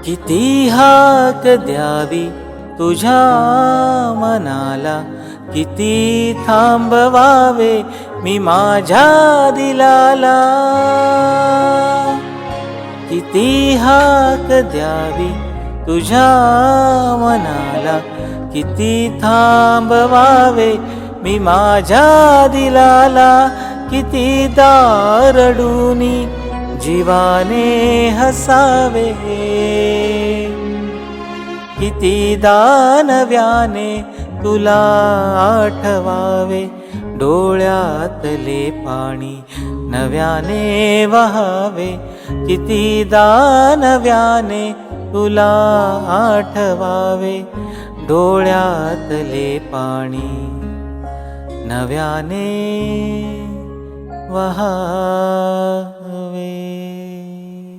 किती हाक द्यावी तुझ्या मनाला, किती थांबवावे मी माझ्या दिलाला. किती हाक द्यावी तुझ्या मनाला, किती थांबवावे मी माझ्या दिलाला. किती दारडूनी जीवाने हसावे, किती दानव्याने तुला आठवावे. डोळ्यातले पाणी नव्याने वहावे, किती दानव्याने तुला आठवावे. डोळ्यातले पाणी नव्याने वहावे.